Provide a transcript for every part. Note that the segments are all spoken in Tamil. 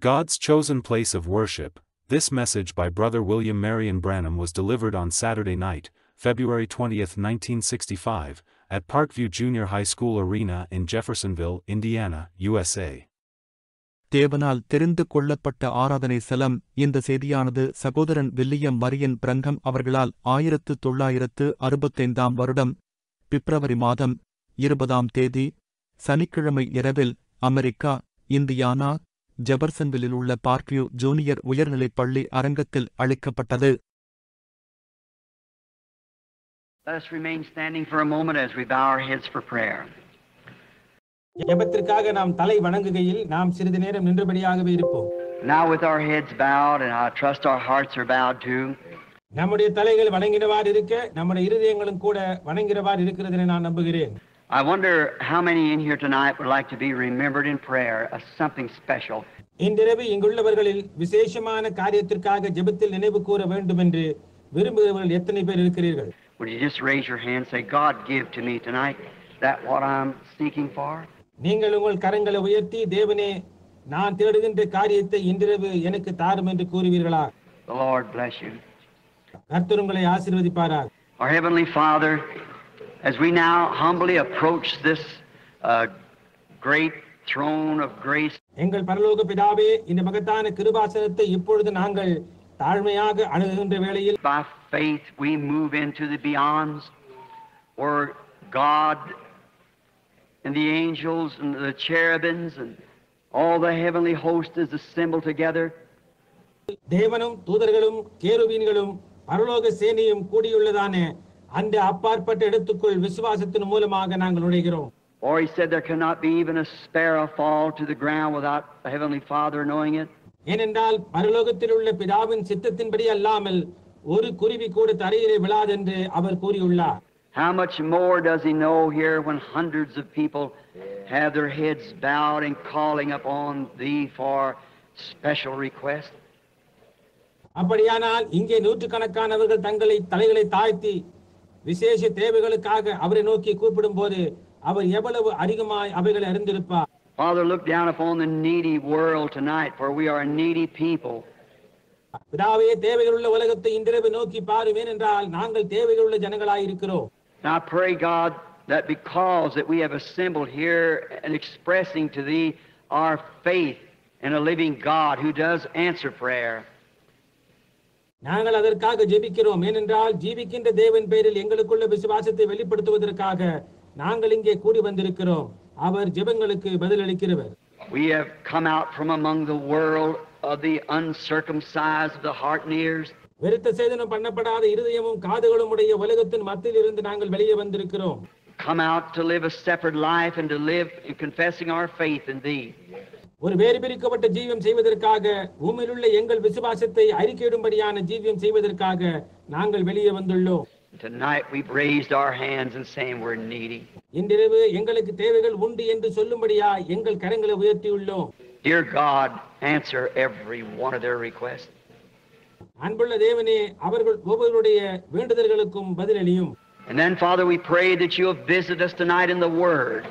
God's chosen place of worship. This message by Brother William Marion Branham was delivered on Saturday night, February 20, 1965, at Parkview Junior High School Arena in Jeffersonville, Indiana, USA. தேவனால் தெரிந்து கொள்ளப்பட்ட ஆராதனை ஸ்தலம். இந்த செய்தியானது சகோதரன் வில்லியம் மரியன் பிரங்கம் அவர்களால் 1965 வருடம் பிப்ரவரி மாதம் 20 சனிக்கிழமை இரவில் அமெரிக்கா, இந்தியானா, ஜெபர்சன்வில்லில் உள்ள பார்க்வியூ ஜூனியர் உயர்நிலைப் பள்ளி அரங்கத்தில் அளிக்கப்பட்டது. Let us remain standing for a moment as we bow our heads for prayer. ஜெபத்திற்காக நாம் தலை வணங்குகையில் நாம் சிறிது நேரம் நின்றபடியாகவே இருப்போம். Now with our heads bowed, and I trust our hearts are bowed too. நம்முடைய தலைகள் வணங்கினவாறு இருக்க, நம்முடைய இருதயங்களும் கூட வணங்கினவாறு இருக்கிறது என நான் நம்புகிறேன். I wonder how many in here tonight would like to be remembered in prayer as something special. இன்றிரவு இங்குள்ளவர்களில் விசேஷமான காரியத்திற்காக ஜெபத்தில் நினைவு கூற வேண்டும் என்று விரும்புகிறவர்கள் எத்தனை பேர் இருக்கிறீர்கள்? Would you just raise your hand and say, God, give to me tonight that what I'm seeking for? நீங்கள் உங்கள் கரங்களை உயர்த்தி, தேவனே, நான் தேடுகின்ற காரியத்தை இன்றிரவு எனக்கு தாரும் என்று கூறுவீர்களா? The Lord bless you. கர்த்தர் உங்களை ஆசீர்வதிப்பாராக. Our Heavenly Father, as we now humbly approach this great throne of grace, எங்கள் பரலோக பிதாவே, இந்த மகத்தான கிருபாசனத்தை இப்பொழுது நாங்கள் தாழ்மையாக அணுகுகின்ற வேளையில் by faith we move into the beyonds where God and the angels and the cherubims and all the heavenly host is assembled together. தேவனும் தூதர்களும் கேருபீன்களும் பரலோக சேனையும் கூடியுள்ளதான அந்த அப்பாற்பட்ட இடத்துக்குள் விசுவாசத்தின் மூலமாக நாங்கள் நுழைகிறோம். Or he said there cannot be even a sparrow fall to the ground without the Heavenly Father knowing it. ஏனென்றால் பரலோகத்தில் உள்ள பிதாவின் சித்தத்தின்படி அல்லாமல் ஒரு குருவி கூட தரையிலே விழாதென்று அவர் கூறியுள்ளார். How much more does he know here when hundreds of people have their heads bowed and calling upon thee for special requests? அப்படியானால் இங்கே நூற்றுக்கணக்கானவர்கள் தங்களை தலைகளை தாழ்த்தி விசேஷ தேவைகளுக்காக அவரை நோக்கி கூப்பிடும் போது அவர் எவ்வளவு அதிகமாய் அவைகளை அறிந்திருப்பார். Father, look down upon the needy world tonight, for we are a needy people. பிதாவே, தேவைகளுள்ள உலகத்தை இன்றிரவு நோக்கி பாரும், ஏனென்றால் நாங்கள் தேவைகளுள்ள ஜனங்களாய் இருக்கிறோம். And I pray, God, that because that we have assembled here and expressing to thee our faith in a living God who does answer prayer. நாங்கள் அதற்காக ஜெபிக்கிறோம், ஏனென்றால் ஜீவிக்கின்ற தேவன் பேரில் எங்களுக்குள்ள விசுவாசத்தை வெளிப்படுத்துவதற்காக நாங்கள் இங்கே கூடி வந்திருக்கிறோம். அவர் ஜெபங்களுக்கு பதிலளிக்கிறவர். We have come out from among the world of the uncircumcised of the heart and ears. விருத்த சேதனம் பண்ணப்படாத இருதயமும் காதுகளும் உடைய உலகத்தின் மத்தியில் இருந்து நாங்கள் வெளியே வந்திருக்கிறோம். Come out to live a separate life and to live in confessing our faith in thee. ஒரு வேறு பிரிக்கப்பட்ட ஜீவியம் செய்வதற்காக, உம்மிலுள்ள எங்கள் விசுவாசத்தை அறிக்கையிடும்படியான ஜீவியம் செய்வதற்காக நாங்கள் வெளியே வந்துள்ளோம். Tonight we've raised our hands and saying we're needy. இன்றிரவு எங்களுக்கு தேவைகள் உண்டு என்று சொல்லும்படியா எங்கள் கரங்களை உயர்த்தியுள்ளோம். Dear God, answer every one of their requests. அன்புள்ள தேவனே, அவர்கள் ஒவ்வொருடைய வேண்டுதல்களுக்கும் பதிலளியும். And then, Father, we pray that you have visited us tonight in the Word.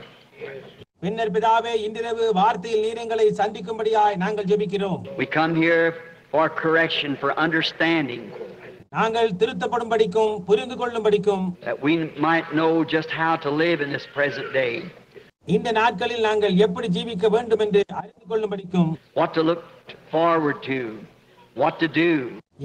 பின்னர் பிதாவே, இன்றிரவு வார்த்தையில் நீர் எங்களை சந்திக்கும்படியாய் நாங்கள் ஜெபிக்கிறோம். We come here for correction, for understanding. நாங்கள் திருத்தப்படும்படிக்கும் புரிந்து கொள்ளும்படிக்கும், that we might know just how to live in this present day. இந்த நாட்களில் நாங்கள் எப்படி ஜீவிக்க வேண்டும் என்று அறிந்து கொள்ளும்படிக்கும், what to look forward to, what to do.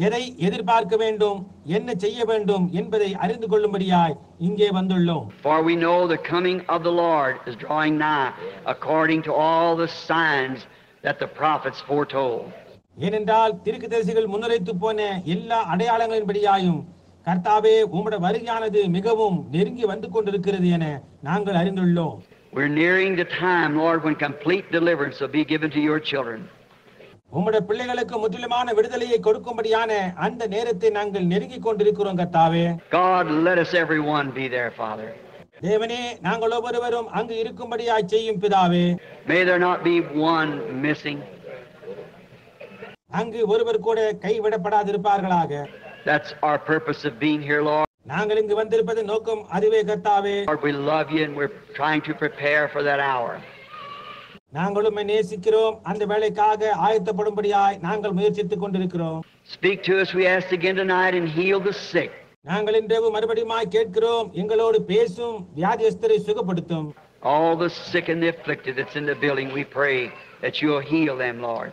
எதை எதிர்பார்க்க வேண்டும், என்ன செய்ய வேண்டும் என்பதை அறிந்து கொள்ளும்படியாய் இங்கே வந்துள்ளோம். For we know the coming of the Lord is drawing nigh, according to all the signs that the prophets foretold. ஏனென்றால் தீர்க்கதரிசிகள் முன்னுரைத்து போன எல்லா அடையாளங்களின்படியாயும் கர்த்தாவே, உம்முடைய வருகையானது மிகவும் நெருங்கி வந்து கொண்டிருக்கிறது என நாங்கள் அறிந்துள்ளோம். We're nearing the time, Lord, when complete deliverance will be given to your children. உம்முடைய பிள்ளைகளுக்கு முற்றிலுமான விடுதலையை கொடுக்கும்படியான அந்த நேரத்தை நாங்கள் நெருங்கி கொண்டிருக்கிறோம் கர்த்தாவே. God, let us everyone be there, Father. தேவனே, நாங்கள் ஒவ்வொருவரும் அங்கு இருக்கும்படியாய் செய்யும் பிதாவே. May there not be one missing. அங்கு ஒருவர் கூட கைவிடப்படாதிருப்பார்களாக. That's our purpose of being here, Lord. நாங்கள் இங்கு வந்திருப்பது நோக்கம் அதுவே கர்த்தாவே. Lord, we love you and we're trying to prepare for that hour. நாங்களும் நேசிக்கிறோம். அந்த வேலைக்காக ஆயத்தப்படும்படியாய் நாங்கள் முயற்சித்துக் கொண்டிருக்கிறோம். Speak to us, we ask again tonight, and heal the sick. நாங்கள் இன்றைவு மறுபடியுமாய் கேட்கிறோம், எங்களோடு பேசும், வியாதியஸ்தரை சுகப்படுத்தும். All the sick and the afflicted that's in the building, we pray that you'll heal them, Lord.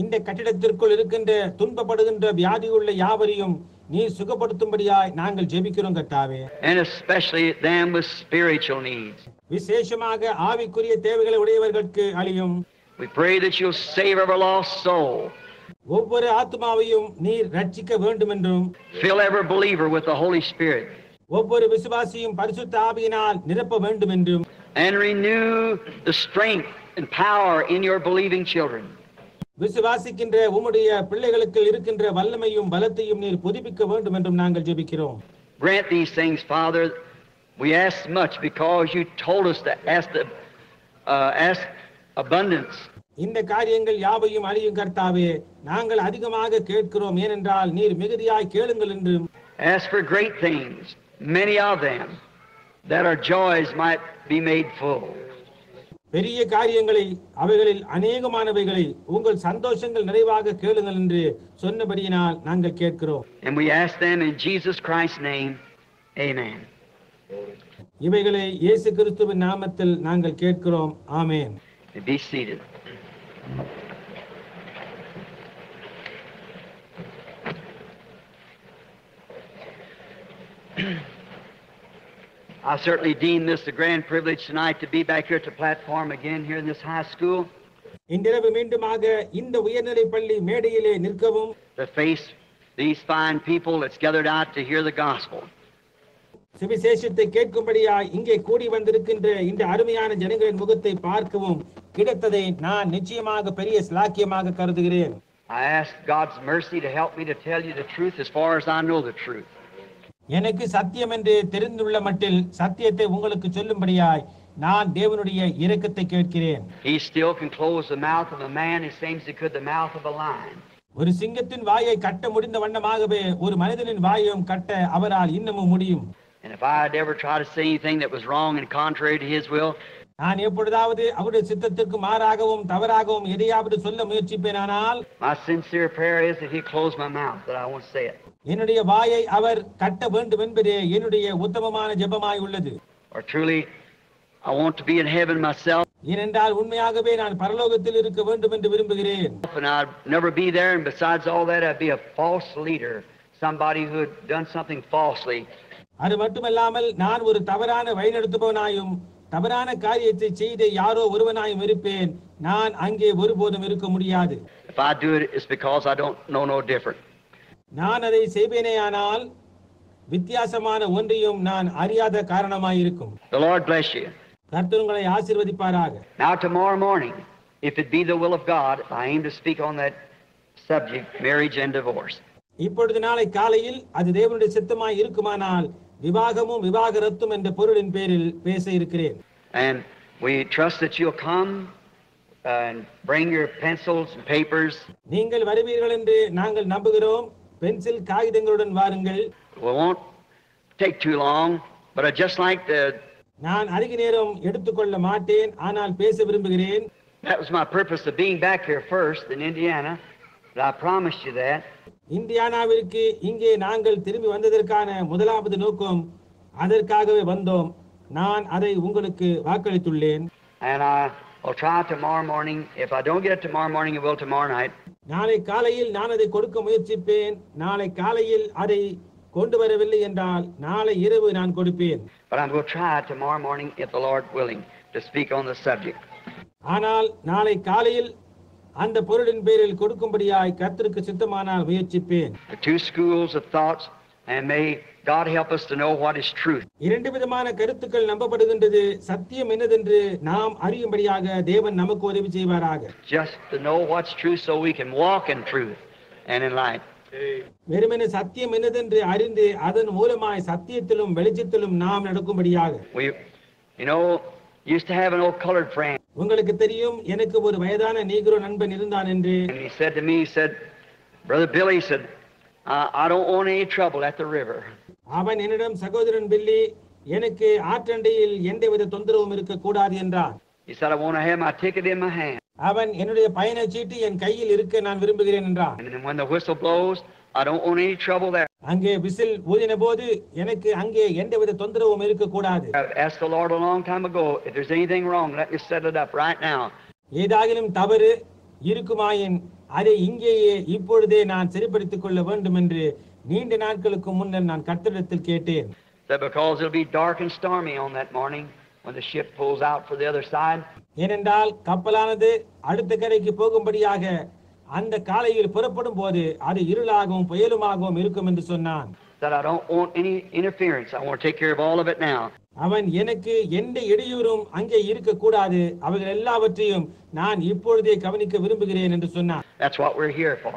இந்த கட்டிடத்திற்குள் இருக்கின்ற துன்பப்படுகின்ற வியாதியுள்ள யாவரையும் நீ சுகப்படுத்தும்படியாய் நாங்கள் ஜெபிக்கிறோம் கர்த்தாவே. And especially them with spiritual needs. விசேஷமாக ஆவிக்குரிய தேவைகளை உடையவர்களுக்கு அளியும். We pray that you'll save every lost soul. ஒவ்வொரு ஆத்மாவையும் நீர் ரட்சிக்க வேண்டும் என்றும், Fill every believer with the Holy Spirit. ஒவ்வொரு விசுவாசியும் பரிசுத்த ஆவியினால் நிரப்ப வேண்டும் என்றும், And renew the strength and power in your believing children. விசுவாசிக்கின்ற உம்முடைய பிள்ளைகளுக்கு இருக்கின்ற வல்லமையும் பலத்தையும் நீர் புதுப்பிக்க வேண்டும் என்றும் நாங்கள் ஜெபிக்கிறோம். Grant these things, Father. We ask much because you told us to ask abundance. இந்த காரியங்கள் யாவையும் அழியும் கர்த்தாவே, நாங்கள் அதிகமாக கேட்கிறோம், ஏனென்றால் நீர் மிகுதியாய் கேளுங்கள் என்றும். Ask for great things, many of them, that our joys might be made full. பெரிய காரியங்களை, அவைகளில் அநேகமானவைகளை உங்கள் சந்தோஷங்கள் நிறைவாக கேளுங்கள் என்று சொன்னபடியினால் நாங்கள் கேட்கிறோம். And we ask them in Jesus Christ's name. Amen. இவைகளை இயேசு கிறிஸ்துவின் நாமத்தில் நாங்கள் கேட்கிறோம். ஆமென். Be seated. I certainly deem this a grand privilege tonight to be back here at the platform again here in this high school. இன்றிரவு மீண்டுமாக இந்த உயர்நிலை பள்ளி மேடையிலே நிற்கவும், To face these fine people that's gathered out to hear the gospel. சுவிசேஷத்தை கேட்கும்படியாய் இங்கே கூடி வந்திருக்கின்ற இந்த அருமையான ஜனங்களின் முகத்தை பார்க்கவும் கிடைத்ததை நான் நிச்சயமாக பெரிய ஸ்லாக்கியமாக கருதுகிறேன். I ask God's mercy to help me to tell you the truth as far as I know the truth. எனக்கு சத்தியம் என்று தெரிந்துள்ள மட்டில் சத்தியத்தை உங்களுக்கு சொல்லும்படியாய் நான் தேவனுடைய இரக்கத்தை கேட்கிறேன். He still can close the mouth of a man as same as he could the mouth of a lion. ஒரு சிங்கத்தின் வாயை கட்ட முடிந்த வண்ணமாகவே ஒரு மனிதனின் வாயையும் கட்ட அவரால் இன்னமும் முடியும். And if I had ever tried to say anything that was wrong and contrary to his will, நான் எப்பொழுதாவது அவருடைய சித்தத்திற்கு மாறாகவும் தவறாகவும் எதையாவது சொல்ல முயற்சிப்பேனானால், my sincere prayer is that he close my mouth, that I won't say it. என்னுடைய வாயை அவர் கட்ட வேண்டும் என்பதே என்னுடைய உத்தமமான ஜெபமாய் உள்ளது. Or truly, I want to be in heaven myself, ஏனென்றால் உண்மையாகவே நான் பரலோகத்தில் இருக்க வேண்டும் என்று விரும்புகிறேன். and I'd never be there, and besides all that, I'd be a false leader, somebody who had done something falsely. அது மட்டுமல்லாமல் நான் ஒரு தவறான வழிநடத்துபவனாயும் தவறான காரியத்தை செய்த யாரோ ஒருவனாயும் இருப்பேன். நான் அங்கே ஒருபோதும் இருக்க முடியாது. If I do it, it's because I don't know no different. நான் அதை செய்வேனேயானால் வித்தியாசமான ஒன்றையும் நான் அறியாத காரணமாயிருக்கும். The Lord bless you. கர்த்தர் உங்களை ஆசீர்வதிப்பாராக. Now tomorrow morning, if it be the will of God, I aim to speak on that subject, marriage and divorce. இப்பொழுது நாளை காலையில் அது தேவனுடைய சித்தமாய் இருக்குமானால் விவாகமும் விவாகரத்தும் என்ற பொருளின் பேரில் பேச இருக்கிறேன். And we trust that you'll come and bring your pencils and papers. நீங்கள் வருவீர்கள் என்று நாங்கள் நம்புகிறோம். பென்சில் காகிதங்களுடன் வாருங்கள். We won't take too long, but I just like to. நான் அதிக நேரம் எடுத்துக்கொள்ள மாட்டேன், ஆனால் பேச விரும்புகிறேன். That was my purpose of being back here first in Indiana, but I promised you that. இந்தியானாவிற்கு இங்கே நாங்கள் திரும்பி வந்ததற்கான முதலாவது நோக்கம் அதற்காகவே வந்தோம். நான் அதை உங்களுக்கு வாக்களித்துள்ளேன். And I will try tomorrow morning. If I don't get it tomorrow morning, I will tomorrow night. நாளை காலையில் நான் அதை கொடுக்க முயற்சிப்பேன். நாளை காலையில் அதை கொண்டு வரவில்லை என்றால் நாளை இரவு நான் கொடுப்பேன். But I'm going to try tomorrow morning, if the Lord willing, to speak on the subject. ஆனால் நாளை காலையில் அந்த பொருளின் பேரில் கொடுக்கும்படியாய் கர்த்தருக்கு சித்தமானால் முயற்சிப்பேன். The two schools of thoughts, and may God help us to know what is truth. இரண்டு விதமான கருத்துக்கள் நம்பப்படுகின்றது. சத்தியம் என்னதென்று நாம் அறியும்படியாக தேவன் நமக்கு உதவி செய்வாராக. Just to know what's truth so we can walk in truth and in light. வெறுமனே சத்தியம் என்னதென்று அறிந்து அதன் மூலமாய் சத்தியத்திலும் வெளிச்சத்திலும் நாம் நடக்கும்படியாக. We, used to have an old colored friend. உங்களுக்கு தெரியும், எனக்கு ஒரு வயதான நீக்ரோ நண்பன் இருந்தான் என்று. And he said to me, Brother Billy, he said, I don't want any trouble at the river. அவன் என்னிடம், சகோதரன் பில்லி, எனக்கு ஆற்றண்டையில் எந்தவித தொந்தரவும் இருக்க கூடாது என்றான். He said, I want to have my ticket in my hand. அவன் என்னுடைய பயணச்சீட்டு என் கையில் இருக்க நான் விரும்புகிறேன் என்றான். And then when the whistle blows, I don't want any trouble there. அங்கே விசில் ஊதின போது எனக்கு அங்கே எந்தவித தொந்தரவும் இருக்க கூடாது. I've asked the Lord a long time ago, if there's anything wrong, let me set it up right now. ஏதாகிலும் தவறு இருக்குமாயின் அதை இங்கேயே இப்பொழுதே நான் சரிப்படுத்திக் கொள்ள வேண்டும் என்று நீண்ட நாட்களுக்கு முன்னர் நான் கர்த்தரிடத்தில் கேட்டேன். That because it'll be dark and stormy on that morning when the ship pulls out for the other side. ஏனென்றால் கப்பலானது அடுத்த கரைக்கு போகும்படியாக அந்த காலையில் புறப்படும் போது அது இருளாகவும் புயலுமாகவும் இருக்கும் என்று சொன்னான். That I don't want any interference. I want to take care of all of it now. அவன் எனக்கு எந்த இடையூறும் அங்கே இருக்க கூடாது, அவைகள் எல்லாவற்றையும் நான் இப்பொழுதே கவனிக்க விரும்புகிறேன் என்று சொன்னான். That's what we're here for.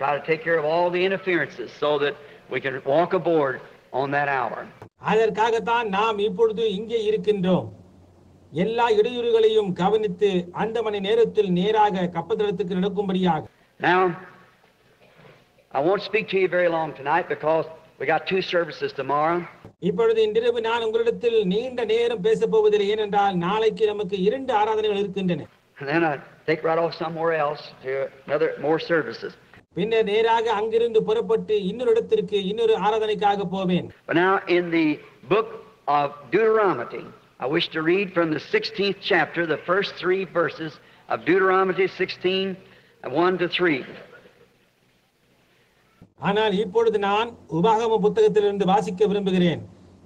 Try to take care of all the interferences so that we can walk aboard on that hour. அதற்காகத்தான் நாம் இப்பொழுது இங்கே இருக்கின்றோம். எல்லா இடையூறுகளையும் கவனித்து அந்த மணி நேரத்தில் நேராக கப்பத்தளத்துக்கு நடக்கும்படியாக. Now, I won't speak to you very long tonight because we got 2 services tomorrow. இப்பொழுது இன்றிரவு நான் உங்களிடத்தில் நீண்ட நேரம் பேச போவதில்லை, ஏனென்றால் நாளைக்கு நமக்கு 2 ஆராதனைகள் இருக்கின்றன. And then I take right off somewhere else to more services. பின்னர் நேராக அங்கிருந்து புறப்பட்டு இன்னொரு இடத்திற்கு இன்னொரு ஆராதனைக்காக போவேன். But now in the book of Deuteronomy, I wish to read from the 16th chapter, the first 3 verses of Deuteronomy 16, 1 to 3. ஆனால் இப்பொழுது நான் உபாகமம் புத்தகத்திலிருந்து வாசிக்க விரும்புகிறேன்.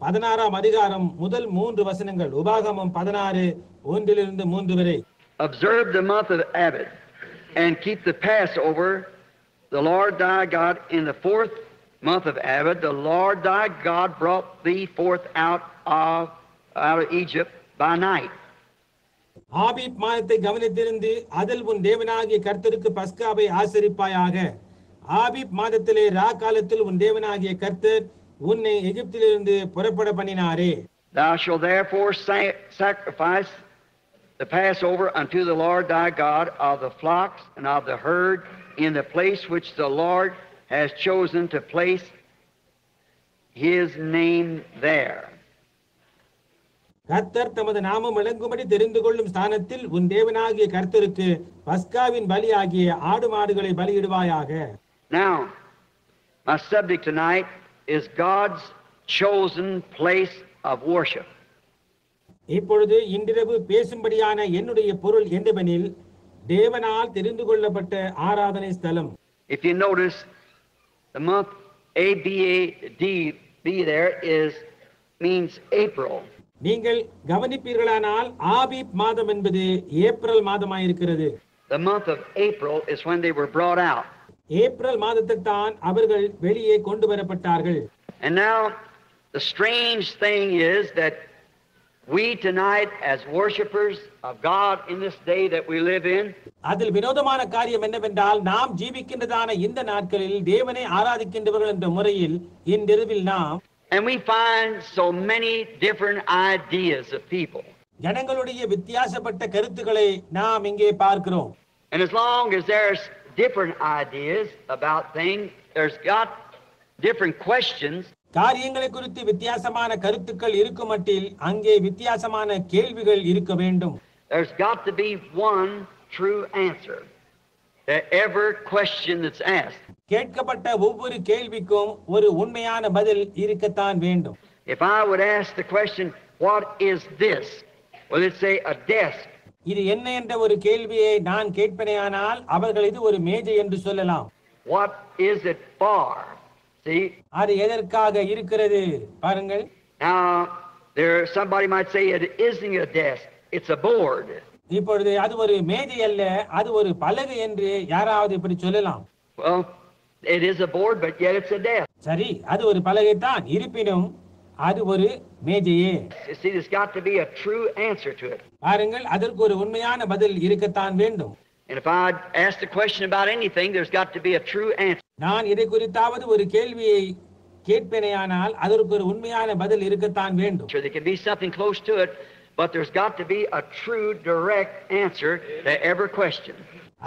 16ஆம் அதிகாரம் முதல் 3 வசனங்கள். உபாகமம் 16 1 3 வரை. Observe the month of Abib and keep the Passover, the Lord thy God, in the 4th month of Abib. The Lord thy God brought thee forth out of Egypt by night. ஆபீப் மாதத்தை கவனித்திருந்து அதில் உன் தேவனாகிய கர்த்தருக்கு பஸ்காவை ஆசரிப்பாயாக. ஆபீப் மாதத்திலே காலத்தில் உன் தேவனாகிய கர்த்தர் உன்னை எகிப்திலிருந்து புறப்பட பண்ணினாரே. Thou shalt therefore sacrifice the Passover unto the Lord thy God of the flocks and of the herd in the place which the Lord has chosen to place his name there. கர்த்தர் தமது நாமம் விளங்கும்படி தெரிந்து கொள்ளும் ஸ்தானத்தில் உன் தேவனாகிய கர்த்தருக்கு பஸ்காவின் பலியாகிய ஆடு மாடுகளை பலியிடுவாயாக. Now, my subject tonight is God's chosen place of worship. இப்பொழுது இன்றிரவு பேசும்படியான என்னுடைய பொருள் என்னவெனில் தேவனால் தெரிந்து கொள்ளப்பட்ட ஆராதனை ஸ்தலம். If you notice, the month ABAD there means April. நீங்கள் கவனிப்பீர்களானால் ஆபீப் மாதம் என்பது April மாதமாயிருக்கிறது. The month of April is when they were brought out. April மாதத்தில் தான் அவர்கள் வெளியே கொண்டு வரப்பட்டார்கள். And now the strange thing is that we tonight as worshipers of God in this day that we live in, அதில் வினோதமான காரியம் என்னவென்றால் நாம் ஜீவிக்கின்றதான இந்த நாட்களில் தேவனை ஆராதிக்கின்றவர்கள் என்ற முறையில் இன்றிரவில் நாம் and we find so many different ideas of people. ஜனங்களுடைய வித்தியாசப்பட்ட கருத்துக்களை நாம் இங்கே பார்க்கிறோம். And as long as there's different ideas about things, there's got different questions. காரியங்களை குறித்து வித்தியாசமான கருத்துக்கள் இருக்கும் மட்டில் அங்கே வித்தியாசமான கேள்விகள் இருக்க வேண்டும். There's got to be one true answer to every question that's asked. கேட்கப்பட்ட ஒவ்வொரு கேள்விக்கும் ஒரு உண்மையான பதில் இருக்கத்தான் வேண்டும். If I would ask the question, what is this? Well, it'd say a desk. இது என்ன என்ற ஒரு கேள்வியை நான் கேட்பேனானால் அவர்கள் இது ஒரு மேஜை என்று சொல்லலாம். What is it for? See? அது எதற்காக இருக்கிறது பாருங்கள். Now, somebody might say it isn't a desk, it's a board. இப்பொழுது அது ஒரு மேஜை அல்ல, அது ஒரு பலகை என்று யாராவது இப்படி சொல்லலாம். Well, it is a board, but yet it's a desk. சரி, அது ஒரு பலகை தான், இருப்பினும் அது ஒரு மேஜையே. See, there's got to be a true answer to it. பாருங்கள், அதற்கு ஒரு உண்மையான பதில் இருக்கத்தான் வேண்டும். And if I ask a question about anything, there's got to be a true answer. நான் இதை குறித்தாவது ஒரு கேள்வியை கேட்பேனானால் அதற்கு ஒரு உண்மையான பதில் இருக்கத்தான் வேண்டும். Sure, there can be something close to it, but there's got to be a true direct answer to every question.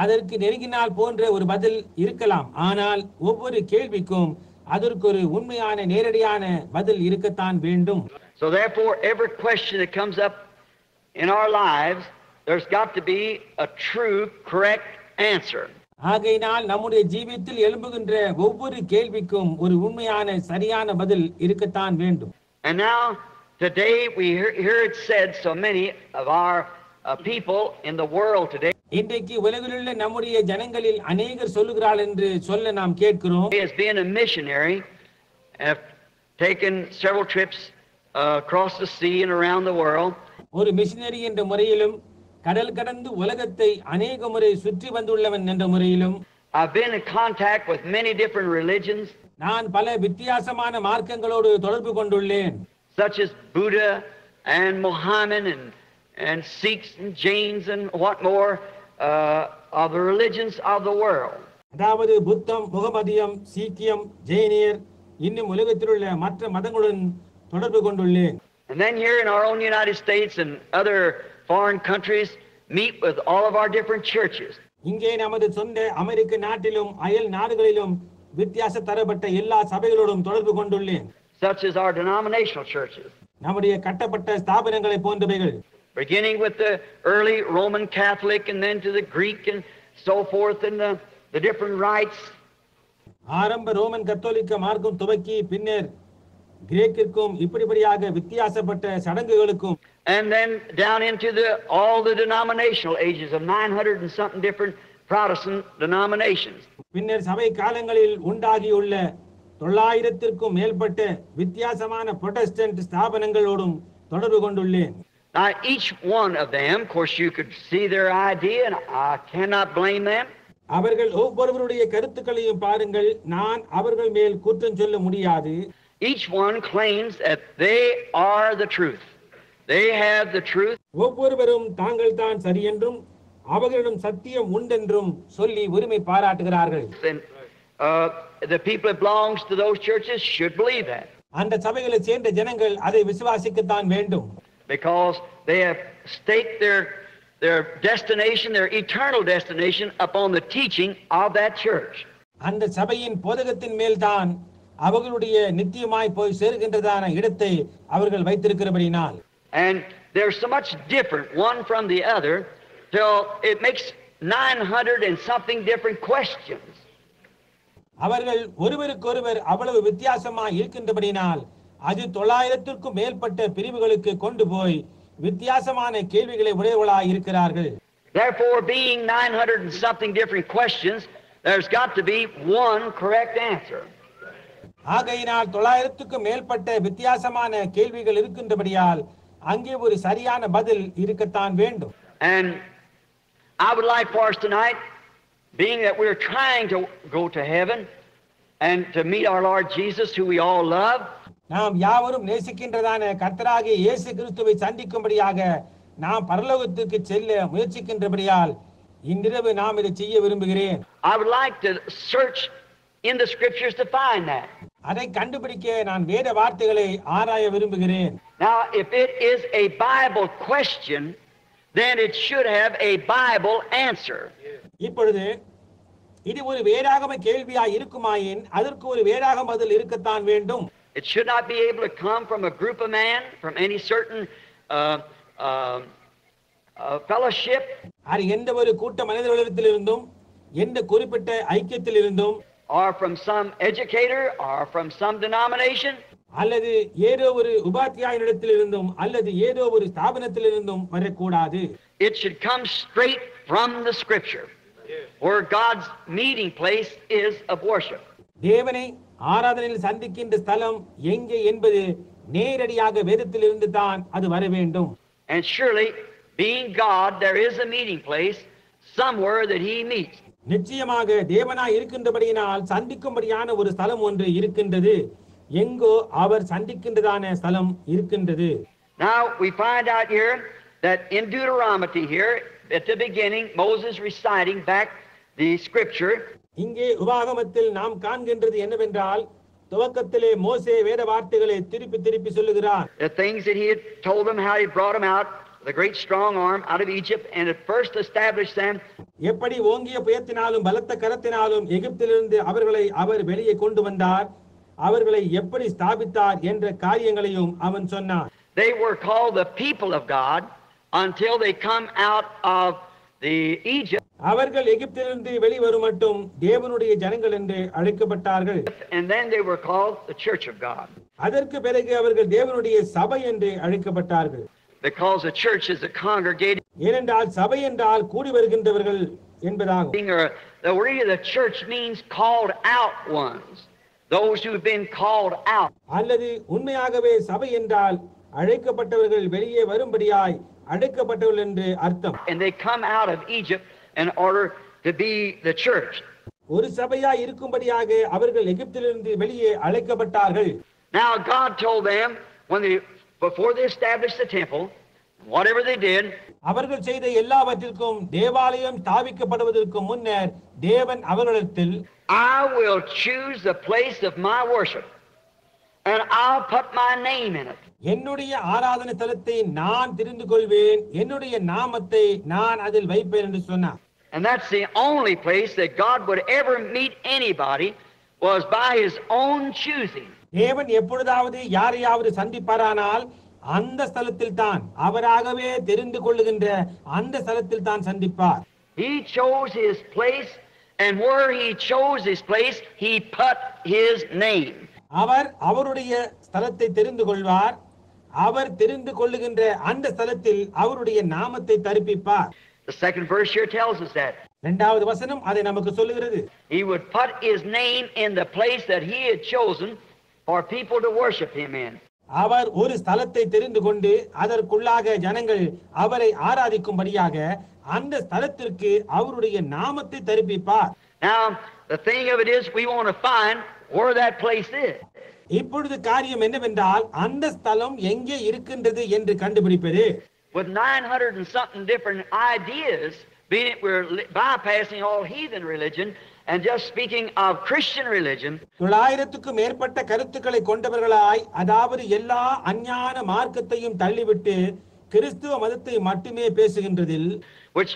அதற்கு நெருங்கினால் போன்ற ஒரு பதில் இருக்கலாம், ஆனால் ஒவ்வொரு கேள்விக்கும் அதற்கு ஒரு உண்மையான நேரடியான பதில் இருக்கத்தான் வேண்டும். So therefore every question that comes up in our lives there's got to be a true, correct answer. ஆகையினால் நம்முடைய ஜீவியத்தில் எழும்புகின்ற ஒவ்வொரு கேள்விக்கும் ஒரு உண்மையான சரியான பதில் இருக்கத்தான் வேண்டும். And now today we hear it said, so many of our people in the world today, இன்றைக்கு உலகிலுள்ள நம்முடைய ஜனங்களில் அநேகர் சொல்லுகிறார்கள் என்று சொல்ல நாம் கேட்கிறோம். he has been a missionary, have taken several trips across the sea and around the world. ஒரு மிஷனரி என்ற முறையிலும் கடல் கடந்து உலகத்தை அநேக முறை சுற்றி வந்துள்ளவன் என்ற முறையிலும் I've been in contact with many different religions, நான் பல வித்தியாசமான மார்க்கங்களோடு தொடர்பு கொண்டுள்ளேன். such as Buddha and Muhammad and Sikhs and Jains and what more of the religions of the world. அதாவது புத்தம், முகமதியம், சீக்கியம், ஜெயினியர் இன்னும் உலகத்தில் உள்ள மற்ற மதங்களுடன் தொடர்பு கொண்டுள்ளேன். And then here in our own United States and other foreign countries, meet with all of our different churches. இங்கே நமது சொந்த அமெரிக்க நாட்டிலும் அயல் நாடுகளிலும் வித்தியாச தரப்பட்ட எல்லா சபைகளோடும் தொடர்பு கொண்டுள்ளேன். Such as our denominational churches, நம்முடைய கட்டப்பட்ட ஸ்தாபனங்களை போன்றவைகள், beginning with the early Roman Catholic and then to the Greek and so forth, and the different rites. ஆரம்ப ரோமன் கத்தோலிக்க மார்க்கம் துவக்கி பின்னர் கிரேக்கிற்கும் இப்படிப்படியாக வித்தியாசப்பட்ட சடங்குகளுக்கும், And then down into all the denominational ages of 900 and something different Protestant denominations. பின்னர் சபை காலங்களில் உண்டாகியுள்ள 900க்கும் மேற்பட்ட வித்தியாசமான புரொட்டஸ்டன்ட் ஸ்தாபனங்களோடும் தொடர்பு கொண்டுள்ளேன். Now each one of them, of course you could see their idea and I cannot blame them. அவர்கள் ஒவ்வொருவருடைய கருத்துக்களையும் பாருங்கள், நான் அவர்கள் மேல் குற்றம் சொல்ல முடியாது. Each one claims that they are the truth. They have the truth. ஒவ்வொருவரும் தாங்கள் தான் சரி என்றும் அவர்களிடம் சத்தியம் உண்டென்றும் சொல்லி உரிமை பாராட்டுகிறார்கள். And the people that belongs to those churches should believe that. அந்த சபைகளை சேர்ந்த ஜனங்கள் அதை விசுவாசிக்கத்தான் வேண்டும். Because they have staked their destination, their eternal destination upon the teaching of that church. அந்த சபையின் போதகத்தின் மேல்தான் அவர்களுடைய நித்தியமாய் போய் சேர்கின்றதான இடத்தை அவர்கள் வைத்திருக்கிறபடினால். And they're so much different one from the other till it makes 900 and something different questions. அவர்கள் ஒருவருக்கொருவர் அவ்வளவு வித்தியாசமாய் இருக்கின்றபடினால் அது 900க்கும் மேற்பட்ட பிரிவுகளுக்கு கொண்டு போய் வித்தியாசமான கேள்விகளை உடையவர்களாய் இருக்கிறார்கள். Therefore, being 900 and something different questions, there's got to be one correct answer. ஆகையினால் 900க்கும் மேற்பட்ட வித்தியாசமான கேள்விகள் இருக்கின்றபடியால் அங்கே ஒரு சரியான பதில் இருக்கத்தான் வேண்டும். And I would like for us tonight, being that we're trying to go to heaven and to meet our Lord Jesus, who we all love, நாம் யாவரும் நேசிக்கின்றதான கர்த்தராகிய இயேசு கிறிஸ்துவை சந்திக்கும்படியாக நாம் பரலோகத்துக்கு செல்ல முயற்சிக்கின்றபடியால் இன்றிரவு நாம் இதை செய்ய விரும்புகிறேன். I would like to search in the scriptures to find that. அதை கண்டுபிடிக்க நான் வேத வார்த்தைகளை ஆராய விரும்புகிறேன். Now, if it is a Bible question, then it should have a Bible answer. இப்பொழுது இது ஒரு வேதாகம கேள்வியாய் இருக்குமாயின் அதற்கு ஒரு வேதாகம பதில் இருக்கத்தான் வேண்டும். It should not be able to come from a group of men, from any certain fellowship. அது எந்த ஒரு கூட்ட மனிதர்களிடத்திலிருந்தும் எந்த குறிப்பிட்ட ஐக்கியத்திலிருந்தும் Or from some educator, or from some denomination. அல்லது ஏதோ ஒரு உபாத்தியாயனிடத்திலிருந்தும் அல்லது ஏதோ ஒரு ஸ்தாபனத்திலிருந்தும் வரக்கூடாது. It should come straight from the scripture, where God's meeting place is of worship. தேவனை ஆராதனையில் சந்திக்கின்ற ஸ்தலம் எங்கே என்பது நேரடியாக வேதத்திலிருந்து தான் அது வர வேண்டும். And surely, being God, there is a meeting place somewhere that He meets. நிச்சயமாக தேவனாய் இருக்கின்றபடியினால் சந்திக்கும்படியான ஒரு ஸ்தலம் ஒன்று இருக்கின்றது. எங்கோ அவர் சந்திக்கின்றதான ஸ்தலம் இருக்கின்றது. Now we find out here that in Deuteronomy here at the beginning, Moses reciting back the scripture. இங்கே உபாகமத்தில் நாம் காண்கின்றது என்னவென்றால் துவக்கத்திலே மோசே வேத வார்த்தைகளை திருப்பி திருப்பி சொல்லுகிறார். The things that he had told them, how he brought them out, the great strong arm out of Egypt, and at first established them. எப்படி ஓங்கிய புயத்தினாலும் பலத்த கரத்தினாலும் எகிப்திலிருந்து அவர்களை அவர் வெளியே கொண்டு வந்தார், அவர்களை எப்படி ஸ்தாபித்தார் என்ற காரியங்களையும் அவன் சொன்னார். They were called the people of God until they come out of the Egypt. அவர்கள் எகிப்திலிருந்து வெளிவரும் மட்டும் தேவனுடைய ஜனங்கள் என்று அழைக்கப்பட்டார்கள். And then they were called the Church of God. அதற்கு பிறகு அவர்கள் தேவனுடைய சபை என்று அழைக்கப்பட்டார்கள். Because the church is a congregating. ஏனென்றால் சபை என்றால் கூடி வருகின்றவர்கள் என்பதாகும். The church means called out ones. Those who've been called out. அல்லது உண்மையாகவே சபை என்றால் அழைக்கப்பட்டவர்கள் வெளியே வரும்படியாய் அழைக்கப்பட்டவர்கள் என்று அர்த்தம். And they come out of Egypt in order to be the church. ஒரு சபையாய் இருக்கும்படியாக அவர்கள் எகிப்திலிருந்து வெளியே அழைக்கப்பட்டார்கள். Now God told them before they established the temple, whatever they did, அவர்கள் செய்த எல்லாவற்றிற்கும் தேவாலயம் ஸ்தாபிக்கப்படுவதற்கு முன்னர் தேவன் அவர்களிடத்தில் I will choose the place of my worship and I'll put my name in it. என்னுடைய ஆராதனை ஸ்தலத்தை நான் தெரிந்து கொள்வேன், என்னுடைய நாமத்தை நான் அதில் வைப்பேன் என்று சொன்னார். And that's the only place that God would ever meet anybody was by his own choosing. தேவன் எப்பொழுதாவது யாரையாவது சந்திப்பாரானால் அந்த ஸ்தலத்தில் தான் அவராகவே தெரிந்து கொள்ளுகின்ற அந்த ஸ்தலத்தில் தான் சந்திப்பார். He chose his place, and where he chose his place, he put his name. அவர் அவருடைய ஸ்தலத்தை தெரிந்து கொள்வார். அவர் தெரிந்து கொள்ளுகின்ற அந்த ஸ்தலத்தில் அவருடைய நாமத்தை தரிப்பிப்பார். The second verse here tells us that. இரண்டாவது வசனம் அதை நமக்கு சொல்லுகிறது. He would put his name in the place that he had chosen for people to worship him in. அவர் ஒரு ஸ்தலத்தை தெரிந்து கொண்டு அதற்குள்ளாக ஜனங்கள் அவரை ஆராதிக்கும்படியாக அந்த ஸ்தலத்திற்கு அவருடைய நாமத்தை தரிப்பிப்பார். Now the thing of it is we want to find where that place is. இப்பொழுது காரியம் என்னவென்றால் அந்த ஸ்தலம் எங்கே இருக்கின்றது என்று கண்டுபிடிப்பது. With 900 and something different ideas, being it we're bypassing all heathen religion and just speaking of Christian religion. 900க்கு மேற்பட்ட கருத்துக்களை கொண்டவர்களாய், அதாவது எல்லா அஞ்ஞான மார்க்கத்தையும் தள்ளிவிட்டு கிறிஸ்துவ மதத்தை மட்டுமே பேசுகின்றதில், which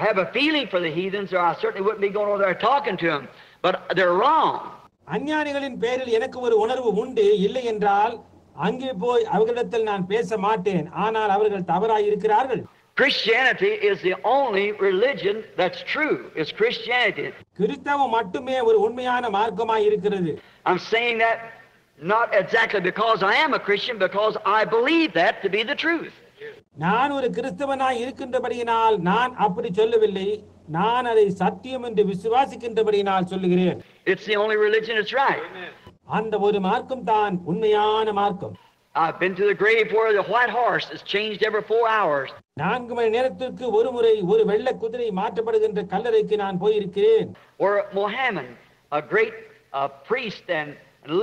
have a feeling for the heathens, or I certainly wouldn't be going over there talking to them, but they're wrong. அஞ்ஞானிகளின் பேரில் எனக்கு ஒரு உணர்வு உண்டு, இல்லை என்றால் அங்கே போய் அவர்களிடத்தில் நான் பேச மாட்டேன், ஆனால் அவர்கள் தவறாய் இருக்கிறார்கள். Christianity is the only religion that's true. It's Christianity. கிறிஸ்தவம் மட்டுமே ஒரு உண்மையான மார்க்கமாய் இருக்கிறது. I'm saying that not exactly because I am a Christian, because I believe that to be the truth. நான் ஒரு கிறிஸ்தவனாய் இருக்கின்றபடியினால் நான் அப்படி சொல்லவில்லை, நான் அதை சத்தியம் என்று விசுவாசிக்கின்றபடியினால் சொல்லுகிறேன். It's the only religion that's right. அந்த ஒரு மார்க்கம் தான் உண்மையான மார்க்கம். I've been to the grave where the white horse is changed every 4 hours. 4 மணி நேரத்திற்கு ஒரு முறை ஒரு வெள்ளை குதிரை மாற்றப்படுகின்ற கல்லறைக்கு நான் போயிருக்கிறேன். Or Mohammed, a great priest and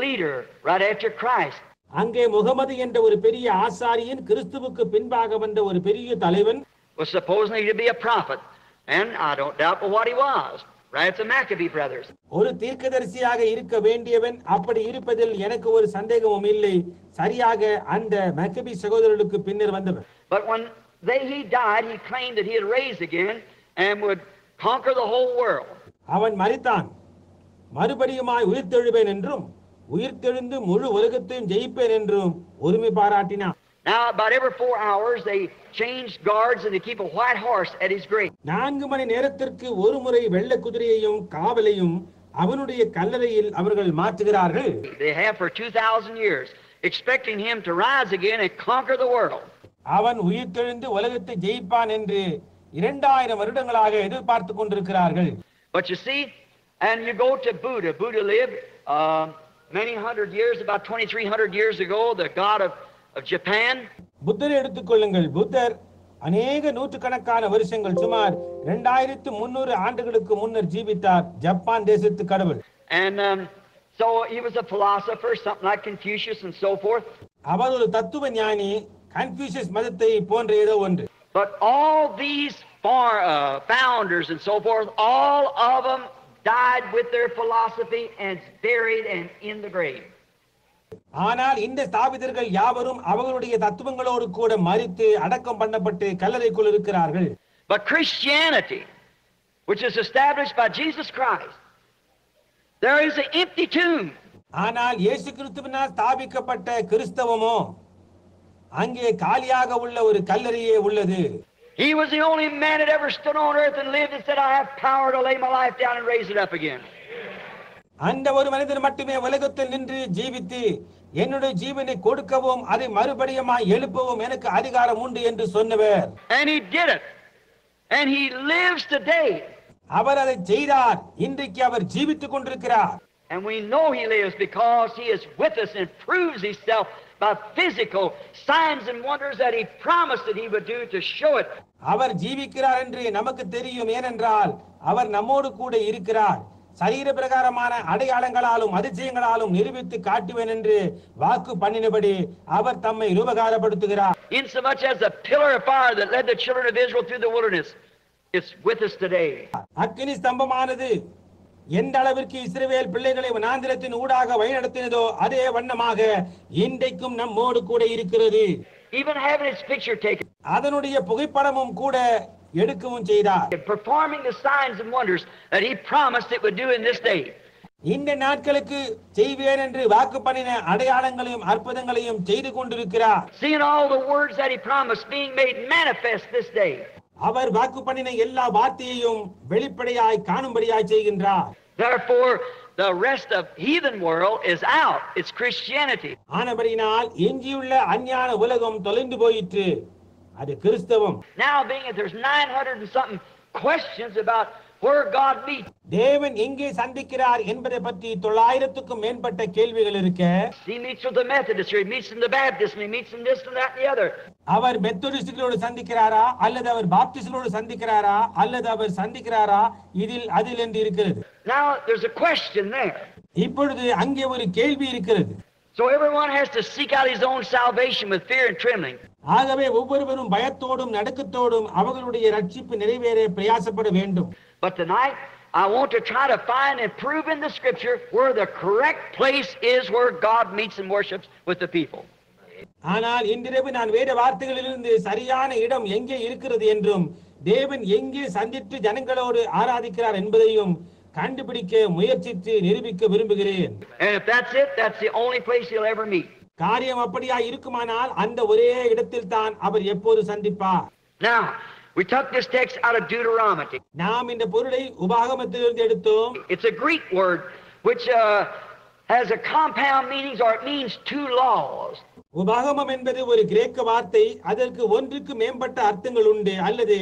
leader right after Christ. அங்கே முகமது என்ற ஒரு பெரிய ஆசாரியன், கிறிஸ்துவுக்கு பின்பாக வந்த ஒரு பெரிய தலைவன், was supposedly to be a prophet, and I don't doubt what he was. Right, the Maccabee brothers. ஒரு தீர்க்கதரிசியாக இருக்க வேண்டியவன், அப்படி இருப்பதில் எனக்கு ஒரு சந்தேகமும் இல்லை. சரியாக அந்த மக்கபி சகோதரர்களுக்கு பின்னர் வந்தவர். But when he died, he claimed that he had raised again and would conquer the whole world. அவன் மரித்தான், மறுபடியுமாய் உயிர்த்தெழுவேன் என்றும் உயிர்த்தெழுந்து முழு உலகத்தையும் ஜெயிப்பேன் என்றும் உரிமை பாராட்டினான். Now about every 4 hours they changed guards and they keep a white horse at his grave. 4 மணி நேரத்திற்கு ஒரு முறை வெள்ளை குதிரையையும் காவலையும் அவனுடைய கல்லறையில் அவர்கள் மாற்றுகிறார்கள். They have for 2000 years, expecting him to rise again and conquer the world. அவன் உயிர்த்தெழுந்து உலகத்தை ஜெயிப்பான் என்று 2000 வருடங்களாக எதிர்பார்த்து கொண்டிருக்கிறார்கள். But you see, and you go to Buddha. Buddha lived many hundred years, about 2300 years ago, the god of Japan. புத்தரை எடுத்துக்கொள்ளுங்கள். புத்தர் அநேக நூற்றுக்கணக்கான வருஷங்கள், சுமார் 2300 ஆண்டுகளுக்கு முன்னர் ஜீவித்தார், ஜப்பான் தேசத்து கடவுள். And so he was a philosopher, something like Confucius and so forth. அவர் ஒரு தத்துவ ஞானி, கன்ஃபியூஷியஸ் மதத்தை போன்ற ஏதோ ஒன்று. But all these founders and so forth, all of them died with their philosophy and buried and in the grave. ஆனால் இந்த ஸ்தாபிதர்கள் யாவரும் அவர்களுடைய தத்துவங்களோடு கூட மரித்து அடக்கம் பண்ணப்பட்டு கல்லறைக்குள் இருக்கிறார்கள். But Christianity, which is established by Jesus Christ, there is an empty tomb. ஆனால் இயேசு கிறிஸ்துவினால் ஸ்தாபிக்கப்பட்ட கிறிஸ்தவமோ, அங்கே காலியாக உள்ள ஒரு கல்லறையே உள்ளது. He was the only man that ever stood on earth and lived and said, I have power to lay my life down and raise it up again. அந்த ஒரு மனிதன் மட்டுமே உலகத்தில் நின்று ஜீவித்து என்னுடைய ஜீவனை கொடுக்கவும் அதை மறுபடியுமாய் எழுப்பவும் எனக்கு அதிகாரம் உண்டு என்று சொன்னவர். And he did it. And he lives today. அவர் அதை செய்தார். இன்றைக்கு அவர் ஜீவித்துக் கொண்டிருக்கிறார். And we know he lives because he is with us and proves himself by physical signs and wonders that he promised that he would do to show it. அவர் ஜீவிக்கிறார் என்று நமக்கு தெரியும். ஏனென்றால் அவர் நம்மோடு கூட இருக்கிறார். சரீர பிரகாரமான அடையாளங்களாலும் அதிசயங்களாலும் நிரூபித்து காட்டுவேன் என்று வாக்கு பண்ணினபடி அவர் தம்மை உபகாரப்படுத்துகிறார். Insomuch as the pillar of fire that led the children of Israel through the wilderness, it's with us today. அக்கினி ஸ்தம்பமானது எந்த அளவிற்கு இஸ்ரவேல் பிள்ளைகளை வனாந்திரத்தின் ஊடாக வழிநடத்தினதோ அதே வண்ணமாக இன்றைக்கும் நம்மோடு கூட இருக்கிறது. Even having its picture taken. அதனுடைய புகைப்படமும் கூட எடுக்கவும் செய்தார். Performing the signs and wonders that he promised it would do in this day. இந்த நாட்களுக்கு செய்வேன் என்று வாக்கு பண்ணின அடையாளங்களையும் அற்புதங்களையும் செய்து கொண்டிருக்கிறார். Seeing all the words that he promised being made manifest this day. அவர் வாக்கு பண்ணின எல்லா வார்த்தையையும் வெளிப்படையாய் காணும்படியாய் செய்கின்றார். Therefore the rest of heathen world is out. It's Christianity. ஆனபடியினால் எஞ்சியுள்ள அஞ்ஞான உலகம் தொலைந்து போயிற்று. அது கிறிஸ்தவம். Now being that there's 900 and something questions about where God meets. தேவன் எங்கே சந்திக்கிறார் என்பதை பற்றி 900க்கும் மேற்பட்ட கேள்விகள் இருக்க. He meets with the Methodists, or he meets in the Baptists, and he meets in this and that and the other. அவர் மெத்தடிஸ்டுகளோடு சந்திக்கிறாரா அல்லது அவர் பாப்டிஸ்டுகளோடு சந்திக்கிறாரா அல்லது அவர் சந்திக்கிறாரா இதில் அதில் என்று இருக்கிறது. Now there's a question there. இப்பொழுது அங்கே ஒரு கேள்வி இருக்கிறது. So everyone has to seek out his own salvation with fear and trembling. ஆகவே ஒவ்வொருவரும் பயத்தோடும் நடுக்கத்தோடும் அவர்களுடைய ரட்சிப்பு நிறைவேற பிரயாசப்பட வேண்டும். But tonight I want to try to find and prove in the scripture where the correct place is where God meets and worships with the people. ஆனால் இன்றிரவு நான் வேத வார்த்தைகளிலிருந்து சரியான இடம் எங்கே இருக்கிறது என்றும் தேவன் எங்கே சந்தித்து ஜனங்களோடு ஆராதிக்கிறார் என்பதையும் கண்டுபிடிக்க முயற்சித்து நிரூபிக்க விரும்புகிறேன். And if that's it, that's the only place he'll ever meet. காரியம் அப்படியா இருக்குமானால் அந்த ஒரே இடத்தில் தான் அவர் எப்போது சந்திப்பார். Now we took this text out of Deuteronomy. நாம் இந்த பொருளை உபாகமத்திலிருந்து எடுத்தோம். It's a Greek word which has a compound meanings, or it means two laws. உபாகமம் என்பது ஒரு கிரேக்க வார்த்தை. அதற்கு ஒன்றுக்கு மேம்பட்ட அர்த்தங்கள் உண்டு அல்லது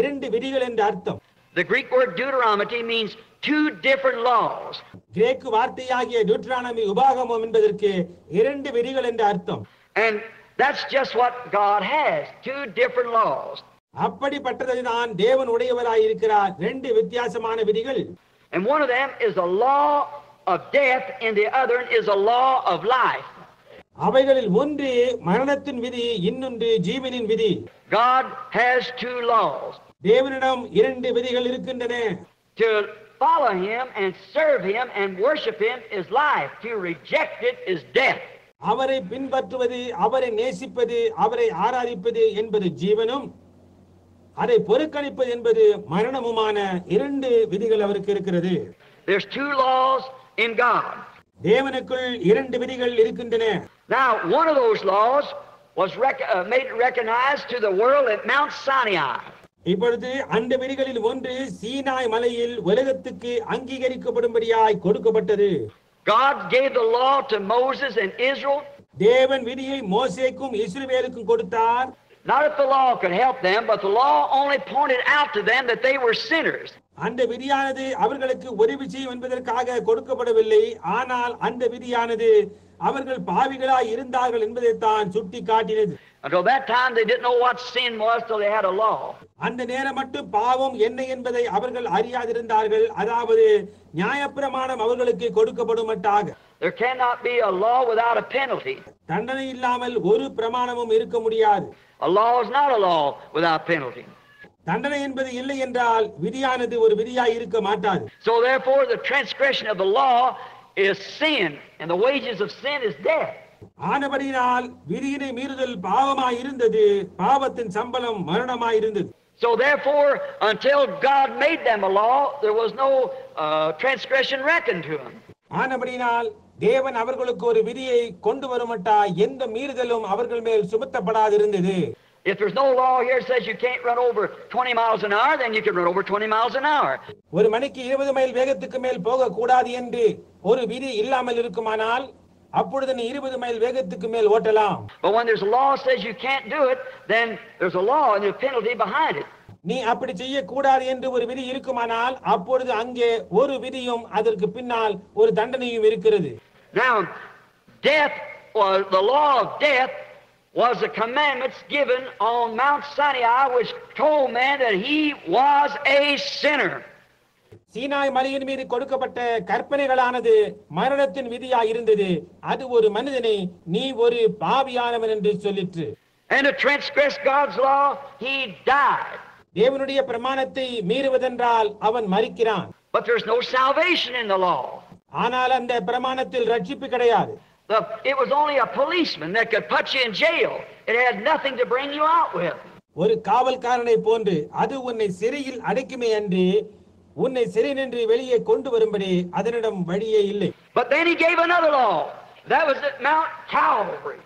இரண்டு விதிகள் என்ற அர்த்தம். The Greek word Deuteronomy means two different laws. கிரேக்க வார்த்தையாகிய டியூட்டரானமி உபாகமம் என்பதற்கு இரண்டு விதிகள் என்ற அர்த்தம். And that's just what God has, two different laws. அப்படிப்பட்டதுதான் தேவன் உடையவராய் இருக்கிறார். ரெண்டு வித்தியாசமான விதிகள். And one of them is a law of death and the other is a law of life. அவைகளில் ஒன்று மரணத்தின் விதி, இன்னொன்று ஜீவனின் விதி. God has two laws. தேவனிடம் இரண்டு விதிகள் இருக்கின்றன. To follow him and serve him and worship him is life. To reject it is death. அவரை பின்பற்றுவது, அவரை நேசிப்பது, அவரை ஆராதிப்பது என்பது ஜீவனும், அதை புறக்கணிப்பது என்பது மரணமுமான இரண்டு விதிகள் அவருக்கு இருக்கிறது. There's two laws in God. தேவனுக்குள் இரண்டு விதிகள் இருக்கின்றன. Now one of those laws was made recognized to the world at Mount Sinai. இப்பொழுது அந்த விதிகளில் ஒன்று சீனாய் மலையில் உலகத்துக்கு அங்கீகரிக்கப்படும்படியாய் கொடுக்கப்பட்டது. God gave the law to Moses and Israel. தேவன் விதியை மோசேக்கும் இஸ்ரவேலுக்கும் கொடுத்தார். Not that the law could help them, but the law only pointed out to them that they were sinners. அந்த விதியானது அவர்களுக்கு உதவி செய்யும் என்பதற்காக கொடுக்கப்படவில்லை. ஆனால் அந்த விதியானது அவர்கள் பாவிகளாய் இருந்தார்கள் என்பதைத்தான் சுட்டி காட்டினது. Until that time they didn't know what sin was till they had a law. அந்த நேரம் மட்டும் பாவம் என்ன என்பதை அவர்கள் அறியாதிருந்தார்கள். அதாவது நியாயப்பிரமாணம் அவர்களுக்கு கொடுக்கப்படுமட்டாக. There cannot be a law without a penalty. தண்டனை இல்லாமல் ஒரு பிரமாணமும் இருக்க முடியாது. A law is not a law without penalty. தண்டனை என்பது இல்லை என்றால் விதியானது ஒரு விதியாய் இருக்க மாட்டாது. So therefore the transgression of the law is sin, and the wages of sin is death. ஆனபடியினால் விதியினை மீறுதல் பாவமாய் இருந்தது, பாவத்தின் சம்பளம் மரணமாய் இருந்தது. So therefore until God made them a law, there was no transgression reckoned to them. ஆனபடியினால் தேவன் அவர்களுக்கு ஒரு விதியை கொண்டு வருமட்டா எந்த மீறுதலும் அவர்கள் மேல் சுமத்தப்படாதிருந்தது. If there's no law here that says you can't run over 20 miles an hour, then you can run over 20 miles an hour. ஒரு மணிக்கு 20 மைல் வேகத்துக்கு மேல் போக கூடாது என்று ஒரு விதி இல்லாமல் இருக்குமானால் அப்பொழுது நீ 20 மைல் வேகத்துக்கு மேல் ஓட்டலாம். But when there's a law that says you can't do it, then there's a law and there's a penalty behind it. நீ அப்படி செய்ய கூடாது என்று ஒரு விதி இருக்குமானால் அப்பொழுது அங்கே ஒரு விதியும் அதற்கு பின்னால் ஒரு தண்டனையும் இருக்கிறது. Now, death, or the law of death, was the commandments given on Mount Sinai, which told man that he was a sinner. Sinai மலையின் மீது கொடுக்கப்பட்ட கற்பனைகளானது மரணத்தின் விதியாய் இருந்தது. அது ஒரு மனிதனை நீ ஒரு பாவியானவன் என்று சொல்லிற்று. And to transgress God's law, he died. தேவனுடைய பிரமாணத்தை மீறுவதென்றால் அவன் மரிக்கிறான். But there's no salvation in the law. ஆனால் அந்த பிரமாணத்தில் ரட்சிப்பு கிடையாது. It was only a policeman that could put you in jail. It had nothing to bring you out with. ஒரு காவல்காரனை போன்று அது உன்னை சிறையில் அடைக்குமே அன்றி உன்னை சிறை நின்று வெளியே கொண்டு வரும்படி அதனிடம் வழியே இல்லை. But then he gave another law. That was at Mount Calvary.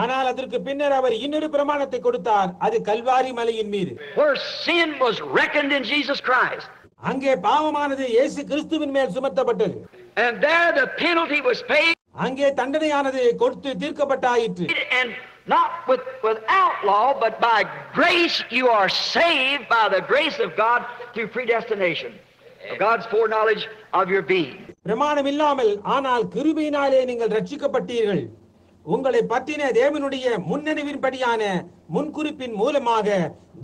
ஆனால் அதற்கு பின்னர் அவர் இன்னொரு பிரமாணத்தை கொடுத்தார். அது கல்வாரி மலையின் மீது. Where sin was reckoned in Jesus Christ. அங்கே பாவமானது இயேசு கிறிஸ்துவின் மேல் சுமத்தப்பட்டது. And there the penalty was paid. அங்கே தண்டனையானது கொடுத்து தீர்க்கப்பட்டாயிற்று. And not without law, but by grace you are saved by the grace of God through predestination. God's foreknowledge of your being. பிரமாணம் இல்லாமல் ஆனால் கிருபையினாலே நீங்கள் ரட்சிக்கப்பட்டீர்கள். உங்களை பற்றின தேவனுடைய முன்னறிவின்படியான முன்குறிப்பின் மூலமாக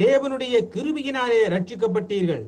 தேவனுடைய கிருபையினாலே ரட்சிக்கப்பட்டீர்கள்.